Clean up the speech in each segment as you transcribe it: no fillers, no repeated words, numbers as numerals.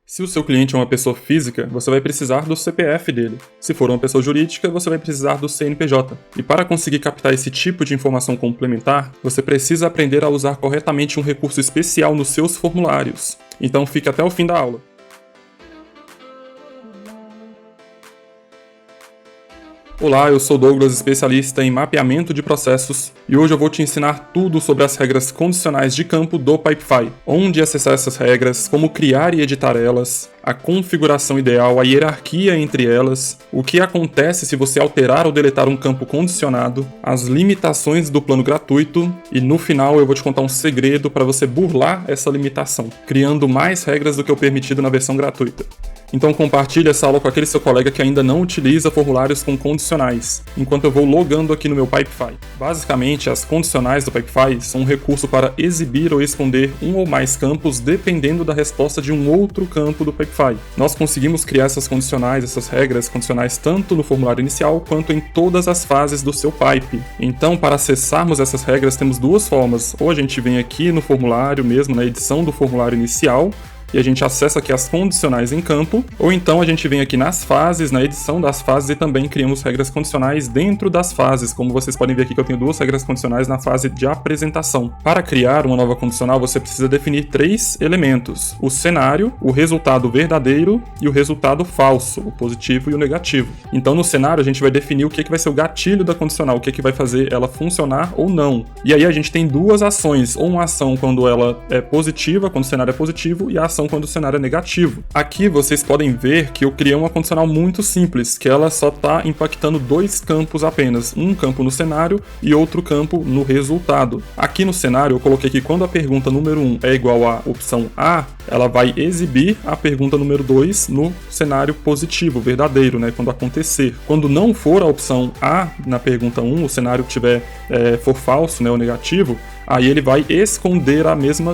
Se o seu cliente é uma pessoa física, você vai precisar do CPF dele. Se for uma pessoa jurídica, você vai precisar do CNPJ. E para conseguir captar esse tipo de informação complementar, você precisa aprender a usar corretamente um recurso especial nos seus formulários. Então fique até o fim da aula. Olá, eu sou Douglas, especialista em mapeamento de processos, e hoje eu vou te ensinar tudo sobre as regras condicionais de campo do Pipefy, onde acessar essas regras, como criar e editar elas, a configuração ideal, a hierarquia entre elas, o que acontece se você alterar ou deletar um campo condicionado, as limitações do plano gratuito, e no final eu vou te contar um segredo para você burlar essa limitação, criando mais regras do que o permitido na versão gratuita. Então compartilhe essa aula com aquele seu colega que ainda não utiliza formulários com condicionais, enquanto eu vou logando aqui no meu Pipefy. Basicamente, as condicionais do Pipefy são um recurso para exibir ou esconder um ou mais campos dependendo da resposta de um outro campo do Pipefy. Nós conseguimos criar essas condicionais, essas regras condicionais tanto no formulário inicial quanto em todas as fases do seu pipe. Então, para acessarmos essas regras, temos duas formas. Ou a gente vem aqui no formulário mesmo, na edição do formulário inicial, e a gente acessa aqui as condicionais em campo, ou então a gente vem aqui nas fases, na edição das fases, e também criamos regras condicionais dentro das fases, como vocês podem ver aqui que eu tenho duas regras condicionais na fase de apresentação. Para criar uma nova condicional, você precisa definir 3 elementos: o cenário, o resultado verdadeiro e o resultado falso, o positivo e o negativo. Então no cenário a gente vai definir o que vai ser o gatilho da condicional, o que vai fazer ela funcionar ou não. E aí a gente tem duas ações, ou uma ação quando ela é positiva, quando o cenário é positivo, e a ação quando o cenário é negativo. Aqui vocês podem ver que eu criei uma condicional muito simples, que ela só está impactando 2 campos apenas, um campo no cenário e outro campo no resultado. Aqui no cenário eu coloquei que quando a pergunta número 1 é igual à opção A, ela vai exibir a pergunta número 2 no cenário positivo, verdadeiro, né, quando acontecer. Quando não for a opção A na pergunta 1, o cenário for falso, né, ou negativo, aí ele vai esconder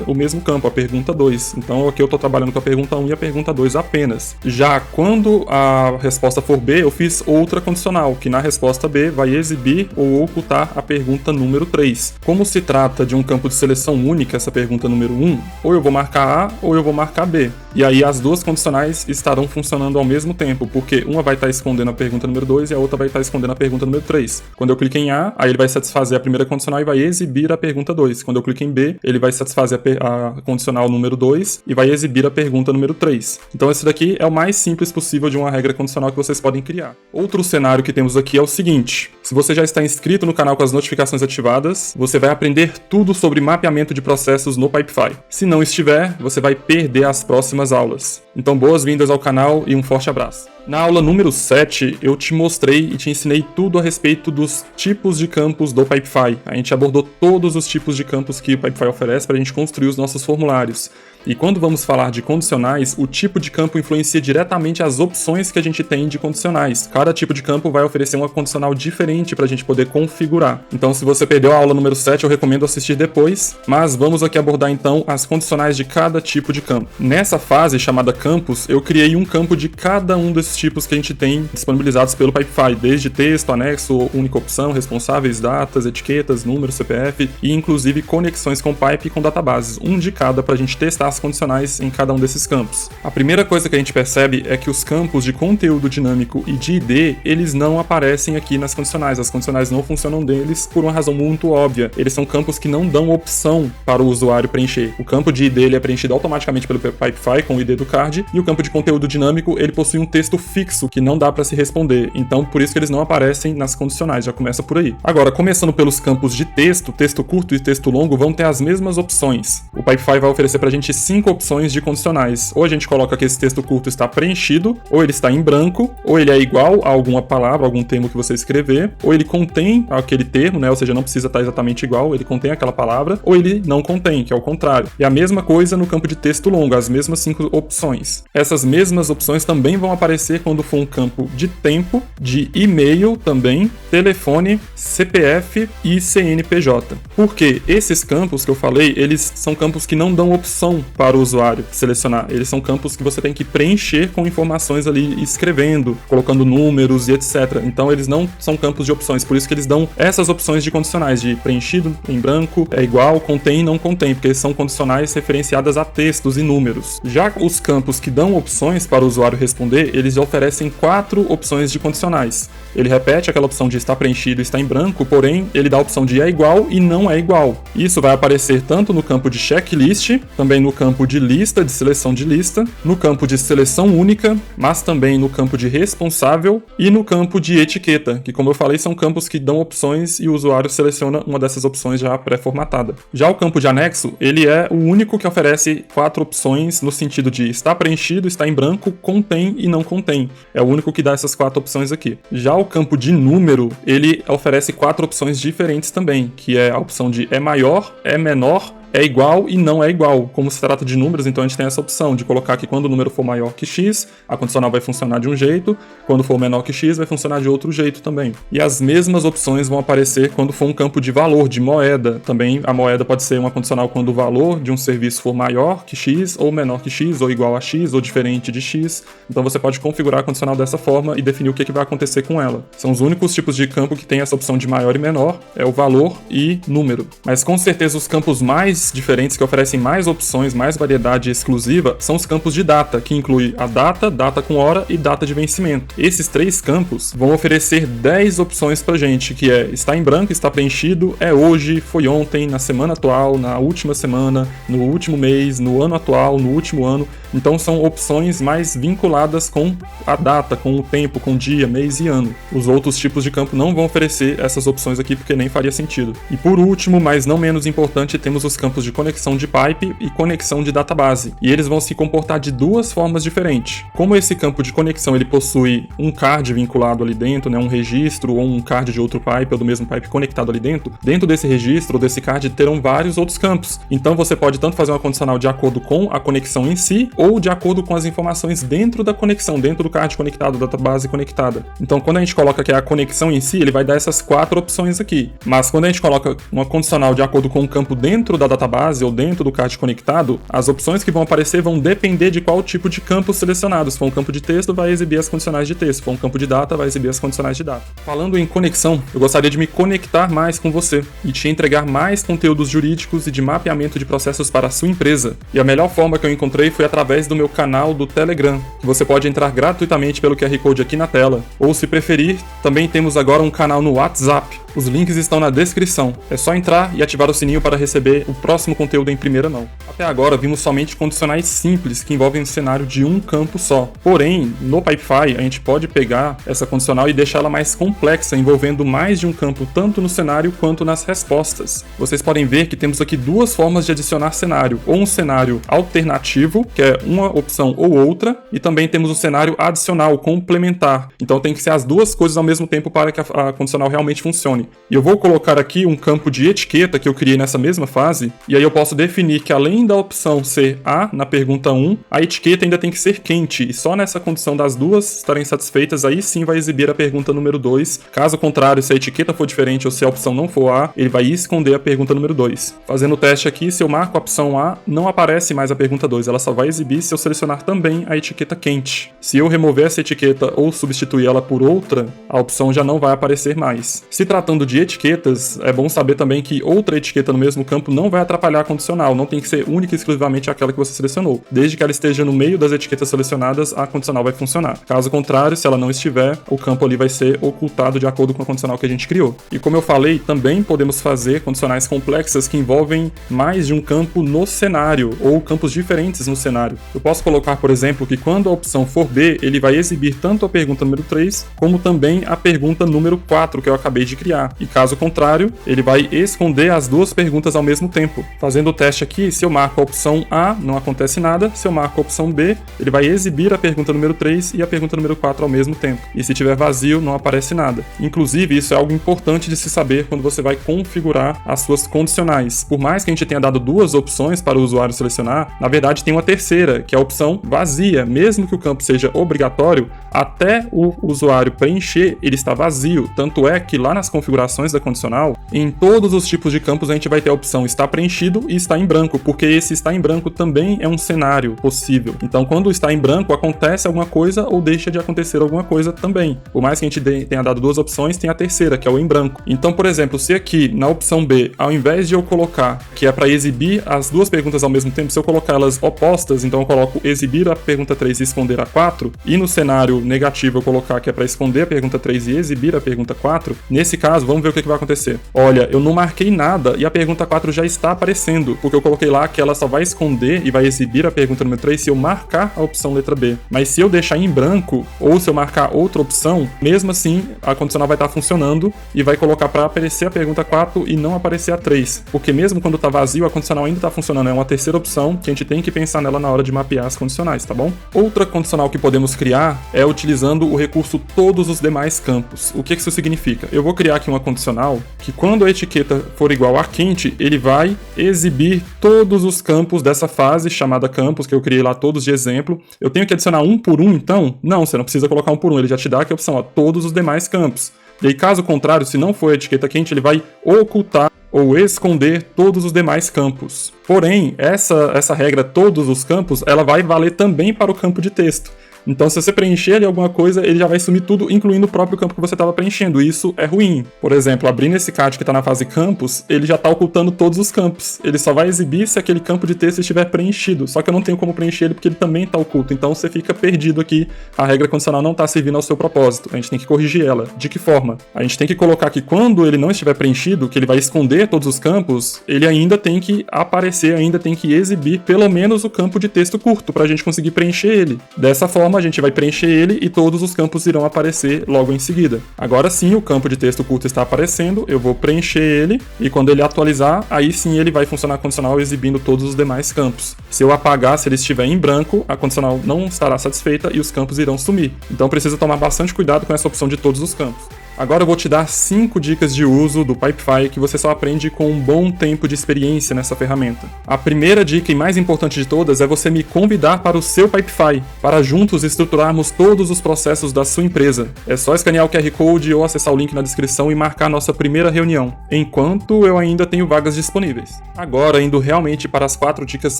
o mesmo campo, a pergunta 2. Então aqui eu estou trabalhando com a pergunta 1 e a pergunta 2 apenas. Já quando a resposta for B, eu fiz outra condicional, que na resposta B vai exibir ou ocultar a pergunta número 3. Como se trata de um campo de seleção única, essa pergunta número 1, ou eu vou marcar A ou eu vou marcar B. E aí as duas condicionais estarão funcionando ao mesmo tempo, porque uma vai estar escondendo a pergunta número 2 e a outra vai estar escondendo a pergunta número 3. Quando eu clico em A, aí ele vai satisfazer a primeira condicional e vai exibir a pergunta 2. Quando eu clico em B, ele vai satisfazer a condicional número 2 e vai exibir a pergunta número 3. Então esse daqui é o mais simples possível de uma regra condicional que vocês podem criar. Outro cenário que temos aqui é o seguinte: se você já está inscrito no canal com as notificações ativadas, você vai aprender tudo sobre mapeamento de processos no Pipefy. Se não estiver, você vai perder as próximas aulas. Então boas-vindas ao canal e um forte abraço. Na aula número 7, eu te mostrei e te ensinei tudo a respeito dos tipos de campos do Pipefy. A gente abordou todos os tipos de campos que o Pipefy oferece para a gente construir os nossos formulários. E quando vamos falar de condicionais, o tipo de campo influencia diretamente as opções que a gente tem de condicionais. Cada tipo de campo vai oferecer uma condicional diferente para a gente poder configurar. Então, se você perdeu a aula número 7, eu recomendo assistir depois, mas vamos aqui abordar então as condicionais de cada tipo de campo. Nessa fase chamada campos, eu criei um campo de cada um desses tipos que a gente tem disponibilizados pelo Pipefy, desde texto, anexo, única opção, responsáveis, datas, etiquetas, número, CPF e inclusive conexões com Pipe e com databases, um de cada para a gente testar as condicionais em cada um desses campos. A primeira coisa que a gente percebe é que os campos de conteúdo dinâmico e de ID, eles não aparecem aqui nas condicionais. As condicionais não funcionam deles por uma razão muito óbvia. Eles são campos que não dão opção para o usuário preencher. O campo de ID ele é preenchido automaticamente pelo Pipefy com o ID do card, e o campo de conteúdo dinâmico ele possui um texto fixo que não dá para se responder. Então, por isso que eles não aparecem nas condicionais. Já começa por aí. Agora, começando pelos campos de texto, texto curto e texto longo vão ter as mesmas opções. O Pipefy vai oferecer para a gente 5 opções de condicionais. Ou a gente coloca que esse texto curto está preenchido, ou ele está em branco, ou ele é igual a alguma palavra, algum termo que você escrever, ou ele contém aquele termo, né? Ou seja, não precisa estar exatamente igual, ele contém aquela palavra, ou ele não contém, que é o contrário. E a mesma coisa no campo de texto longo, as mesmas 5 opções. Essas mesmas opções também vão aparecer quando for um campo de tempo, de e-mail também, telefone, CPF e CNPJ. Porque esses campos que eu falei, eles são campos que não dão opção para o usuário selecionar. Eles são campos que você tem que preencher com informações ali, escrevendo, colocando números e etc. Então eles não são campos de opções, por isso que eles dão essas opções de condicionais, de preenchido em branco, é igual, contém e não contém, porque eles são condicionais referenciadas a textos e números. Já os campos que dão opções para o usuário responder, eles oferecem 4 opções de condicionais. Ele repete aquela opção de está preenchido e está em branco, porém ele dá a opção de é igual e não é igual. Isso vai aparecer tanto no campo de checklist, também no campo de lista, de seleção de lista, no campo de seleção única, mas também no campo de responsável e no campo de etiqueta, que como eu falei são campos que dão opções e o usuário seleciona uma dessas opções já pré-formatada. Já o campo de anexo, ele é o único que oferece 4 opções no sentido de está preenchido, está em branco, contém e não contém. É o único que dá essas 4 opções aqui. Já o campo de número, ele oferece 4 opções diferentes também, que é a opção de é maior, é menor, é igual e não é igual. Como se trata de números, então a gente tem essa opção de colocar que quando o número for maior que x, a condicional vai funcionar de um jeito, quando for menor que x, vai funcionar de outro jeito também. E as mesmas opções vão aparecer quando for um campo de valor, de moeda. Também a moeda pode ser uma condicional quando o valor de um serviço for maior que x, ou menor que x, ou igual a x, ou diferente de x. Então você pode configurar a condicional dessa forma e definir o que vai acontecer com ela. São os únicos tipos de campo que tem essa opção de maior e menor, é o valor e número. Mas com certeza os campos mais diferentes que oferecem mais opções, mais variedade exclusiva, são os campos de data, que inclui a data, data com hora e data de vencimento. Esses 3 campos vão oferecer 10 opções pra gente, que é está em branco, está preenchido, é hoje, foi ontem, na semana atual, na última semana, no último mês, no ano atual, no último ano. Então são opções mais vinculadas com a data, com o tempo, com dia, mês e ano. Os outros tipos de campo não vão oferecer essas opções aqui porque nem faria sentido. E por último, mas não menos importante, temos os campos de conexão de pipe e conexão de database. E eles vão se comportar de 2 formas diferentes. Como esse campo de conexão ele possui um card vinculado ali dentro, né, um registro ou um card de outro pipe ou do mesmo pipe conectado ali dentro desse registro ou desse card terão vários outros campos. Então você pode tanto fazer uma condicional de acordo com a conexão em si ou de acordo com as informações dentro da conexão, dentro do card conectado, database conectada. Então quando a gente coloca que é a conexão em si, ele vai dar essas 4 opções aqui. Mas quando a gente coloca uma condicional de acordo com o campo dentro da database ou dentro do card conectado, as opções que vão aparecer vão depender de qual tipo de campo selecionado. Se for um campo de texto, vai exibir as condicionais de texto. Se for um campo de data, vai exibir as condicionais de data. Falando em conexão, eu gostaria de me conectar mais com você e te entregar mais conteúdos jurídicos e de mapeamento de processos para a sua empresa. E a melhor forma que eu encontrei foi através do meu canal do Telegram, que você pode entrar gratuitamente pelo QR Code aqui na tela. Ou se preferir, também temos agora um canal no WhatsApp. Os links estão na descrição. É só entrar e ativar o sininho para receber o próximo conteúdo em primeira mão. Até agora vimos somente condicionais simples que envolvem um cenário de um campo só. Porém, no Pipefy a gente pode pegar essa condicional e deixá-la mais complexa, envolvendo mais de um campo tanto no cenário quanto nas respostas. Vocês podem ver que temos aqui 2 formas de adicionar cenário, ou um cenário alternativo, que é uma opção ou outra, e também temos um cenário adicional, complementar. Então tem que ser as 2 coisas ao mesmo tempo para que a condicional realmente funcione. E eu vou colocar aqui um campo de etiqueta que eu criei nessa mesma fase, e aí eu posso definir que além da opção ser A na pergunta 1, a etiqueta ainda tem que ser quente, e só nessa condição das 2 estarem satisfeitas, aí sim vai exibir a pergunta número 2. Caso contrário, se a etiqueta for diferente ou se a opção não for A, ele vai esconder a pergunta número 2. Fazendo o teste aqui, se eu marco a opção A, não aparece mais a pergunta 2, ela só vai exibir se eu selecionar também a etiqueta quente. Se eu remover essa etiqueta ou substituir ela por outra, a opção já não vai aparecer mais. Se tratando de etiquetas, é bom saber também que outra etiqueta no mesmo campo não vai atrapalhar a condicional, não tem que ser única e exclusivamente aquela que você selecionou. Desde que ela esteja no meio das etiquetas selecionadas, a condicional vai funcionar. Caso contrário, se ela não estiver, o campo ali vai ser ocultado de acordo com a condicional que a gente criou. E como eu falei, também podemos fazer condicionais complexas que envolvem mais de um campo no cenário, ou campos diferentes no cenário. Eu posso colocar, por exemplo, que quando a opção for B, ele vai exibir tanto a pergunta número 3, como também a pergunta número 4, que eu acabei de criar. E caso contrário, ele vai esconder as 2 perguntas ao mesmo tempo. Fazendo o teste aqui, se eu marco a opção A, não acontece nada. Se eu marco a opção B, ele vai exibir a pergunta número 3 e a pergunta número 4 ao mesmo tempo. E se tiver vazio, não aparece nada. Inclusive, isso é algo importante de se saber quando você vai configurar as suas condicionais. Por mais que a gente tenha dado 2 opções para o usuário selecionar, na verdade tem uma terceira, que é a opção vazia. Mesmo que o campo seja obrigatório, até o usuário preencher, ele está vazio. Tanto é que lá nas configurações da condicional, em todos os tipos de campos a gente vai ter a opção está preenchido preenchido e está em branco, porque esse está em branco também é um cenário possível. Então, quando está em branco, acontece alguma coisa ou deixa de acontecer alguma coisa também. Por mais que a gente tenha dado duas opções, tem a terceira, que é o em branco. Então, por exemplo, se aqui na opção B, ao invés de eu colocar que é para exibir as duas perguntas ao mesmo tempo, se eu colocar elas opostas, então eu coloco exibir a pergunta 3 e esconder a 4, e no cenário negativo eu colocar que é para esconder a pergunta 3 e exibir a pergunta 4, nesse caso, vamos ver o que vai acontecer. Olha, eu não marquei nada e a pergunta 4 já está aparecendo, porque eu coloquei lá que ela só vai esconder e vai exibir a pergunta número 3 se eu marcar a opção letra B. Mas se eu deixar em branco, ou se eu marcar outra opção, mesmo assim, a condicional vai estar funcionando e vai colocar para aparecer a pergunta 4 e não aparecer a 3. Porque mesmo quando está vazio, a condicional ainda está funcionando. É uma terceira opção que a gente tem que pensar nela na hora de mapear as condicionais, tá bom? Outra condicional que podemos criar é utilizando o recurso todos os demais campos. O que isso significa? Eu vou criar aqui uma condicional que quando a etiqueta for igual a quente, ele vai exibir todos os campos dessa fase chamada campos, que eu criei lá todos de exemplo. Eu tenho que adicionar um por um, então? Não, você não precisa colocar um por um, ele já te dá aqui a opção, ó, todos os demais campos. E aí, caso contrário, se não for a etiqueta quente, ele vai ocultar ou esconder todos os demais campos. Porém, essa regra, todos os campos, ela vai valer também para o campo de texto. Então, se você preencher ali alguma coisa, ele já vai sumir tudo, incluindo o próprio campo que você estava preenchendo. E isso é ruim. Por exemplo, abrindo esse card que está na fase campos, ele já está ocultando todos os campos. Ele só vai exibir se aquele campo de texto estiver preenchido. Só que eu não tenho como preencher ele porque ele também está oculto. Então, você fica perdido aqui. A regra condicional não está servindo ao seu propósito. A gente tem que corrigir ela. De que forma? A gente tem que colocar que quando ele não estiver preenchido, que ele vai esconder todos os campos, ele ainda tem que aparecer, ainda tem que exibir pelo menos o campo de texto curto, para a gente conseguir preencher ele. Dessa forma, a gente vai preencher ele e todos os campos irão aparecer logo em seguida. Agora sim, o campo de texto curto está aparecendo, eu vou preencher ele e quando ele atualizar, aí sim ele vai funcionar a condicional exibindo todos os demais campos. Se eu apagar, se ele estiver em branco, a condicional não estará satisfeita e os campos irão sumir. Então precisa tomar bastante cuidado com essa opção de todos os campos. Agora eu vou te dar 5 dicas de uso do Pipefy que você só aprende com um bom tempo de experiência nessa ferramenta. A primeira dica e mais importante de todas é você me convidar para o seu Pipefy, para juntos estruturarmos todos os processos da sua empresa. É só escanear o QR Code ou acessar o link na descrição e marcar nossa primeira reunião, enquanto eu ainda tenho vagas disponíveis. Agora, indo realmente para as 4 dicas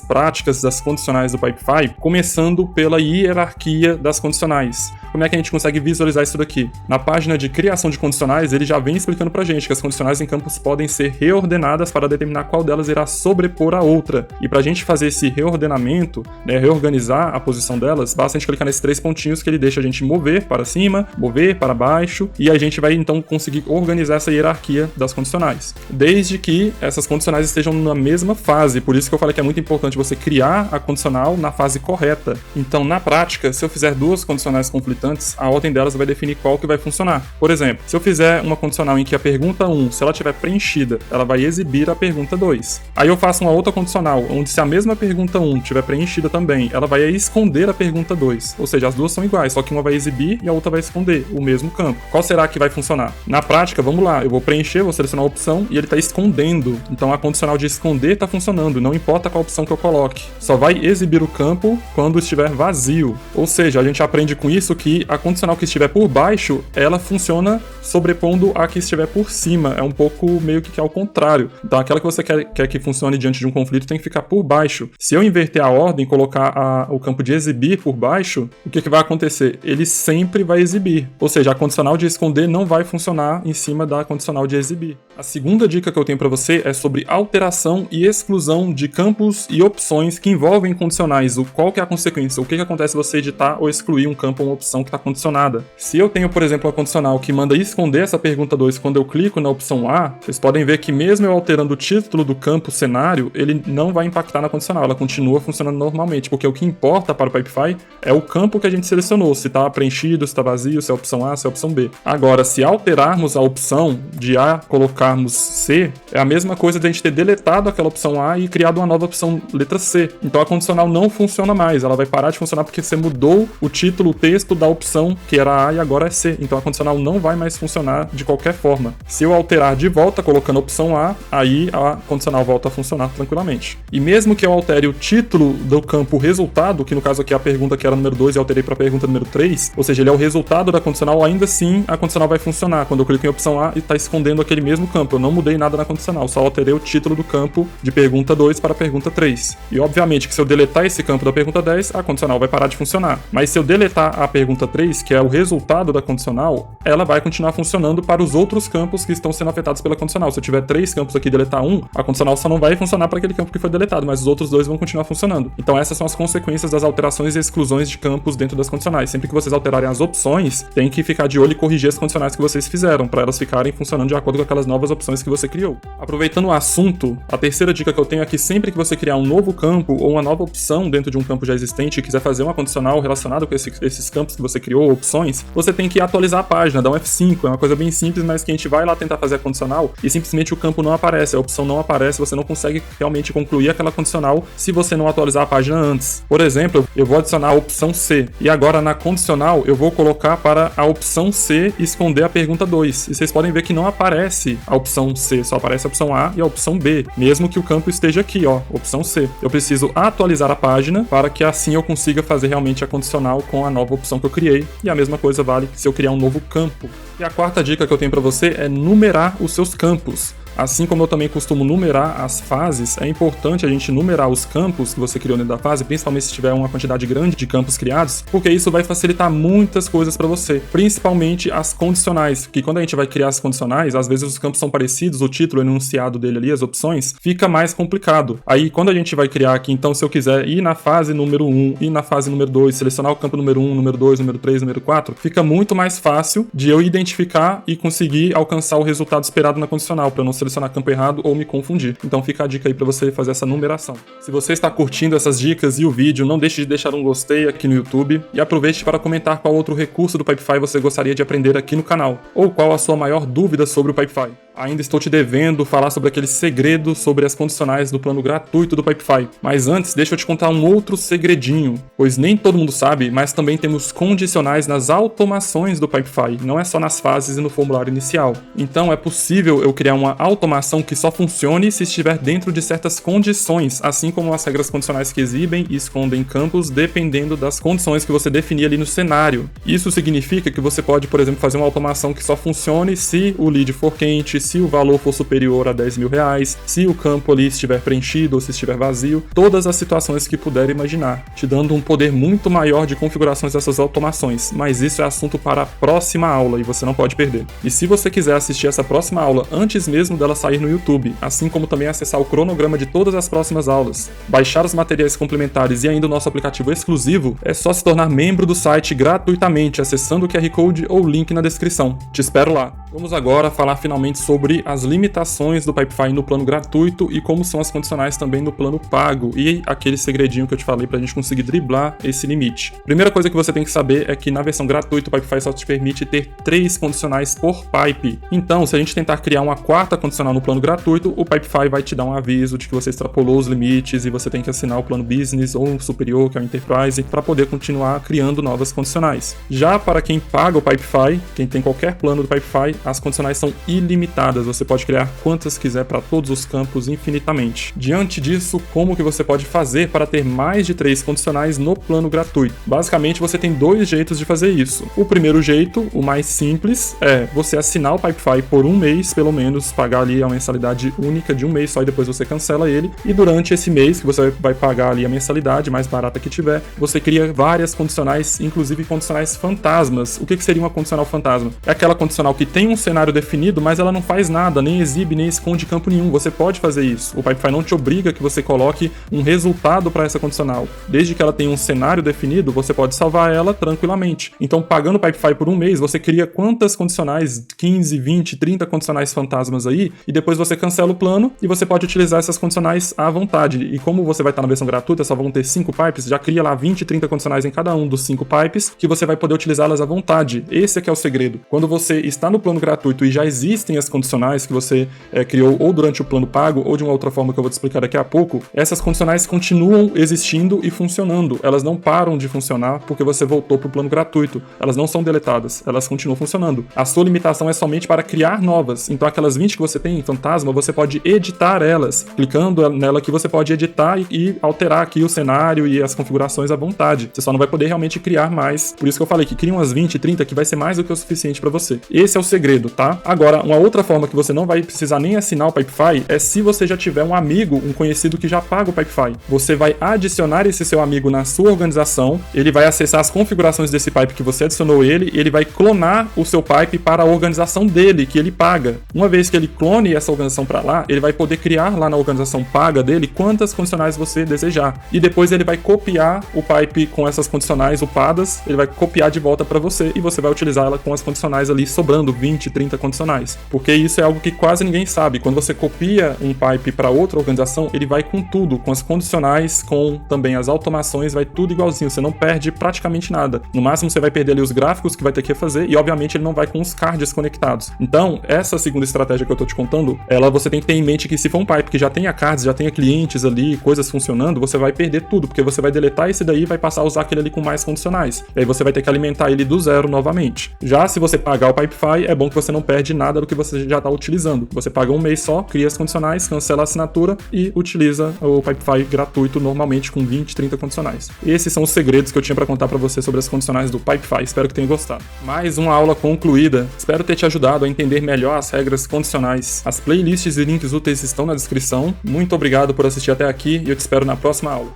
práticas das condicionais do Pipefy, começando pela hierarquia das condicionais. Como é que a gente consegue visualizar isso daqui? Na página de criação de condicionais, ele já vem explicando pra gente que as condicionais em campos podem ser reordenadas para determinar qual delas irá sobrepor a outra. E pra gente fazer esse reordenamento, reorganizar a posição delas, basta a gente clicar nesses 3 pontinhos que ele deixa a gente mover para cima, mover para baixo, e a gente vai então conseguir organizar essa hierarquia das condicionais. Desde que essas condicionais estejam na mesma fase, por isso que eu falei que é muito importante você criar a condicional na fase correta. Então, na prática, se eu fizer 2 condicionais conflitantes, a ordem delas vai definir qual que vai funcionar. Por exemplo, se eu fizer uma condicional em que a pergunta 1, se ela estiver preenchida, ela vai exibir a pergunta 2. Aí eu faço uma outra condicional, onde se a mesma pergunta 1 estiver preenchida também, ela vai esconder a pergunta 2. Ou seja, as duas são iguais, só que uma vai exibir e a outra vai esconder o mesmo campo. Qual será que vai funcionar? Na prática, vamos lá, eu vou preencher, vou selecionar a opção e ele está escondendo. Então a condicional de esconder está funcionando, não importa qual opção que eu coloque. Só vai exibir o campo quando estiver vazio. Ou seja, a gente aprende com isso que a condicional que estiver por baixo, ela funciona sobrepondo a que estiver por cima. É um pouco meio que ao contrário. Então aquela que você quer que funcione diante de um conflito tem que ficar por baixo. Se eu inverter a ordem e colocar o campo de exibir por baixo, o que vai acontecer? Ele sempre vai exibir. Ou seja, a condicional de esconder não vai funcionar em cima da condicional de exibir. A segunda dica que eu tenho para você é sobre alteração e exclusão de campos e opções que envolvem condicionais. Qual que é a consequência? O que acontece se você editar ou excluir um campo ou uma opção que está condicionada? Se eu tenho, por exemplo, uma condicional que manda esconder essa pergunta 2 quando eu clico na opção A, vocês podem ver que mesmo eu alterando o título do campo cenário, ele não vai impactar na condicional, ela continua funcionando normalmente, porque o que importa para o Pipefy é o campo que a gente selecionou, se está preenchido, se está vazio, se é a opção A, se é a opção B. Agora, se alterarmos a opção de A, colocarmos C, é a mesma coisa de a gente ter deletado aquela opção A e criado uma nova opção letra C. Então a condicional não funciona mais, ela vai parar de funcionar porque você mudou o título, o texto da opção que era A e agora é C. Então a condicional não vai mais funcionar de qualquer forma. Se eu alterar de volta colocando a opção A, aí a condicional volta a funcionar tranquilamente. E mesmo que eu altere o título do campo resultado, que no caso aqui é a pergunta que era número 2 e alterei para a pergunta número 3, ou seja, ele é o resultado da condicional, ainda assim a condicional vai funcionar. Quando eu clico em opção A, e está escondendo aquele mesmo campo, eu não mudei nada na condicional, só alterei o título do campo de pergunta 2 para pergunta 3. E obviamente que se eu deletar esse campo da pergunta 10, a condicional vai parar de funcionar. Mas se eu deletar a pergunta 3, que é o resultado da condicional, ela vai continuar funcionando para os outros campos que estão sendo afetados pela condicional. Se eu tiver 3 campos aqui e deletar um, a condicional só não vai funcionar para aquele campo que foi deletado, mas os outros 2 vão continuar funcionando. Então essas são as consequências das alterações e exclusões de campos dentro das condicionais. Sempre que vocês alterarem as opções, tem que ficar de olho e corrigir as condicionais que vocês fizeram, para elas ficarem funcionando de acordo com aquelas novas opções que você criou. Aproveitando o assunto, a terceira dica que eu tenho é que sempre que você criar um novo campo ou uma nova opção dentro de um campo já existente e quiser fazer uma condicional relacionada com esses campos que você criou, opções, você tem que atualizar a página, dar um F5, é uma coisa bem simples, mas que a gente vai lá tentar fazer a condicional e simplesmente o campo não aparece, a opção não aparece, você não consegue realmente concluir aquela condicional se você não atualizar a página antes. Por exemplo, eu vou adicionar a opção C e agora na condicional eu vou colocar para a opção C esconder a pergunta 2 e vocês podem ver que não aparece a opção C, só aparece a opção A e a opção B, mesmo que o campo esteja aqui, ó, opção C. Eu preciso atualizar a página para que assim eu consiga fazer realmente a condicional com a nova opção que eu criei, e a mesma coisa vale se eu criar um novo campo. E a quarta dica que eu tenho para você é numerar os seus campos. Assim como eu também costumo numerar as fases, é importante a gente numerar os campos que você criou dentro da fase, principalmente se tiver uma quantidade grande de campos criados, porque isso vai facilitar muitas coisas para você, principalmente as condicionais, que quando a gente vai criar as condicionais, às vezes os campos são parecidos, o título, o enunciado dele ali, as opções, fica mais complicado. Aí quando a gente vai criar aqui, então se eu quiser ir na fase número 1, ir na fase número 2, selecionar o campo número 1, número 2, número 3, número 4, fica muito mais fácil de eu identificar e conseguir alcançar o resultado esperado na condicional, para não selecionar campo errado ou me confundir. Então fica a dica aí para você fazer essa numeração. Se você está curtindo essas dicas e o vídeo, não deixe de deixar um gostei aqui no YouTube e aproveite para comentar qual outro recurso do Pipefy você gostaria de aprender aqui no canal, ou qual a sua maior dúvida sobre o Pipefy. Ainda estou te devendo falar sobre aquele segredo sobre as condicionais do plano gratuito do Pipefy. Mas antes, deixa eu te contar um outro segredinho, pois nem todo mundo sabe, mas também temos condicionais nas automações do Pipefy, não é só nas fases e no formulário inicial. Então é possível eu criar uma automação que só funcione se estiver dentro de certas condições, assim como as regras condicionais que exibem e escondem campos dependendo das condições que você definir ali no cenário. Isso significa que você pode, por exemplo, fazer uma automação que só funcione se o lead for quente, se o valor for superior a R$10.000, se o campo ali estiver preenchido ou se estiver vazio, todas as situações que puder imaginar, te dando um poder muito maior de configurações dessas automações, mas isso é assunto para a próxima aula e você não pode perder. E se você quiser assistir essa próxima aula antes mesmo dela sair no YouTube, assim como também acessar o cronograma de todas as próximas aulas, baixar os materiais complementares e ainda o nosso aplicativo exclusivo, é só se tornar membro do site gratuitamente, acessando o QR Code ou link na descrição. Te espero lá! Vamos agora falar finalmente sobre as limitações do Pipefy no plano gratuito e como são as condicionais também no plano pago e aquele segredinho que eu te falei pra gente conseguir driblar esse limite. Primeira coisa que você tem que saber é que na versão gratuita o Pipefy só te permite ter 3 condicionais por pipe. Então, se a gente tentar criar uma quarta condicional no plano gratuito, o Pipefy vai te dar um aviso de que você extrapolou os limites e você tem que assinar o plano Business ou o superior, que é o Enterprise, para poder continuar criando novas condicionais. Já para quem paga o Pipefy, quem tem qualquer plano do Pipefy, as condicionais são ilimitadas, você pode criar quantas quiser para todos os campos infinitamente. Diante disso, como que você pode fazer para ter mais de 3 condicionais no plano gratuito? Basicamente, você tem 2 jeitos de fazer isso. O primeiro jeito, o mais simples, é você assinar o Pipefy por 1 mês, pelo menos, pagar ali a mensalidade única de 1 mês só e depois você cancela ele. E durante esse mês, que você vai pagar ali a mensalidade mais barata que tiver, você cria várias condicionais, inclusive condicionais fantasmas. O que seria uma condicional fantasma? É aquela condicional que tem um cenário definido, mas ela não faz nada, nem exibe, nem esconde campo nenhum. Você pode fazer isso. O Pipefy não te obriga que você coloque um resultado para essa condicional. Desde que ela tenha um cenário definido, você pode salvar ela tranquilamente. Então, pagando o Pipefy por 1 mês, você cria quantas condicionais? 15, 20, 30 condicionais fantasmas aí, e depois você cancela o plano e você pode utilizar essas condicionais à vontade. E como você vai estar na versão gratuita, só vão ter 5 pipes, já cria lá 20, 30 condicionais em cada um dos 5 pipes, que você vai poder utilizá-las à vontade. Esse é que é o segredo. Quando você está no plano gratuito e já existem as condicionais que você criou ou durante o plano pago ou de uma outra forma que eu vou te explicar daqui a pouco, essas condicionais continuam existindo e funcionando. Elas não param de funcionar porque você voltou para o plano gratuito. Elas não são deletadas, elas continuam funcionando. A sua limitação é somente para criar novas. Então aquelas 20 que você tem em fantasma, você pode editar elas. Clicando nela aqui, você pode editar e alterar aqui o cenário e as configurações à vontade. Você só não vai poder realmente criar mais. Por isso que eu falei que cria umas 20, 30 que vai ser mais do que o suficiente para você. Esse é o segredo segredo, tá? Agora, uma outra forma que você não vai precisar nem assinar o Pipefy é se você já tiver um amigo, um conhecido que já paga o Pipefy. Você vai adicionar esse seu amigo na sua organização, ele vai acessar as configurações desse pipe que você adicionou ele, e ele vai clonar o seu pipe para a organização dele, que ele paga. Uma vez que ele clone essa organização para lá, ele vai poder criar lá na organização paga dele quantas condicionais você desejar. E depois ele vai copiar o pipe com essas condicionais upadas, ele vai copiar de volta para você e você vai utilizar ela com as condicionais ali sobrando 20, 30 condicionais. Porque isso é algo que quase ninguém sabe. Quando você copia um pipe para outra organização, ele vai com tudo, com as condicionais, com também as automações, vai tudo igualzinho, você não perde praticamente nada. No máximo você vai perder ali os gráficos que vai ter que fazer e obviamente ele não vai com os cards conectados. Então, essa segunda estratégia que eu tô te contando, você tem que ter em mente que se for um pipe que já tenha cards, já tenha clientes ali, coisas funcionando, você vai perder tudo, porque você vai deletar esse daí e vai passar a usar aquele ali com mais condicionais. E aí você vai ter que alimentar ele do zero novamente. Já se você pagar o Pipefy, é bom que você não perde nada do que você já está utilizando. Você paga um mês só, cria as condicionais, cancela a assinatura e utiliza o Pipefy gratuito normalmente com 20, 30 condicionais. Esses são os segredos que eu tinha para contar para você sobre as condicionais do Pipefy. Espero que tenha gostado. Mais uma aula concluída. Espero ter te ajudado a entender melhor as regras condicionais. As playlists e links úteis estão na descrição. Muito obrigado por assistir até aqui e eu te espero na próxima aula.